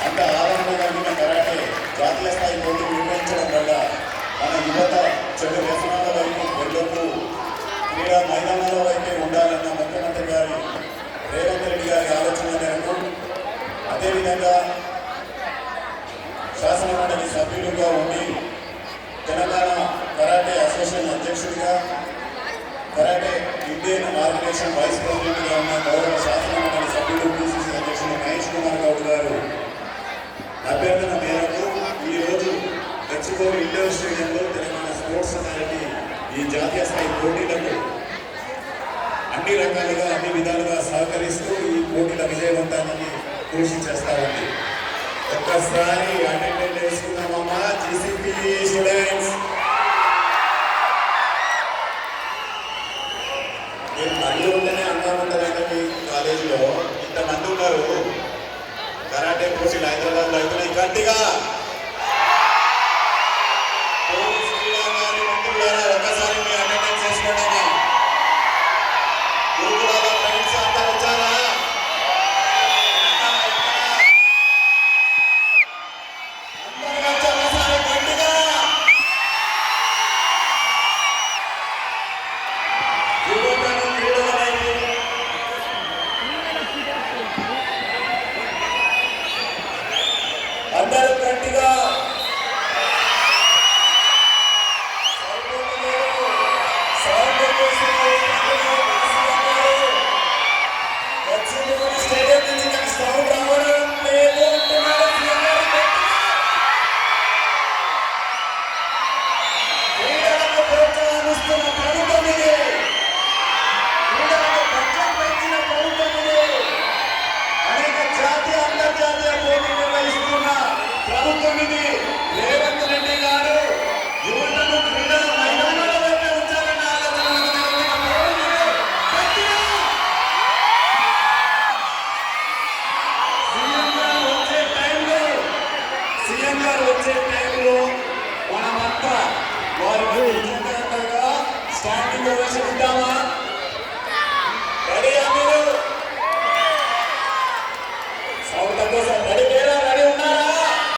అంత ఆదరణ కలిగిన కరాటే జాతీయ స్థాయి పోటీ నిర్వహించడం వల్ల మన యువత చెడు వ్యసనాల వైపు వెళ్ళొద్దు, క్రీడా మైదానాల వైపే ఉండాలన్న ముఖ్యమంత్రి గారి రేవంత్ రెడ్డి గారి ఆలోచన మేరకు, అదేవిధంగా శాసన మండలి సభ్యులుగా ఉండి తెలంగాణ కరాటే అసోసియేషన్ అధ్యక్షుడిగా, కరాటే ఇండియన్ ఆర్గనైజేషన్ వైస్ ప్రెసిడెంట్గా ఉన్న గౌరవ శాసన మండలి సభ్యులు పిసిసి అధ్యక్షులు మహేష్ కుమార్ గౌడ్ గారు అభ్యర్థన మేరకు ఈరోజు గచ్చిబౌలి ఇండోర్ స్టేడియంలో తెలంగాణ స్పోర్ట్స్ సొసైటీ ఈ జాతీయ స్థాయి పోటీలకు అన్ని రకాలుగా అన్ని విధాలుగా సహకరిస్తూ ఈ పోటీల విజయవంతానికి కృషి చేస్తా ఉంది. ఒక్కసారి అటెండెంట్ వేసుకున్నామమ్మా జీసీపీ స్టూడెంట్స్. మీరు మళ్ళీ ఉంటేనే అందంగా ఉంటారంటే మీ కాలేజీలో ఇంతమంది ఉన్నారు. కరాటే పోటీలు హైదరాబాద్లో అవుతున్నాయి. గట్టిగా ఒక్కసారి మీ అటెండెన్స్ వేసుకోండి. గురుకులాల ఫ్రెండ్స్ అంతా వచ్చారా? అందరూ గట్టిగా స్టేడియం నుంచి నాకు సౌండ్ రావడం లేదు అంటున్నారు. క్రీడలకు ప్రోత్సాహిస్తున్న ప్రభుత్వం ఇది. క్రీడలకు బడ్జెట్ పెంచిన ప్రభుత్వం ఇది. అనేక జాతీయ అంతర్జాతీయ పోటీలు నిర్వహిస్తున్న ప్రభుత్వం ఇది. రేవంత్ రెడ్డి గారు యువతను క్రీడల మైదానాల వైపే ఉంచాలన్న ఆలోచన సీఎం గారు వచ్చే టైంలో మనమంతా వారికి స్టాండింగ్ ఓవేషన్ ఇద్దామా?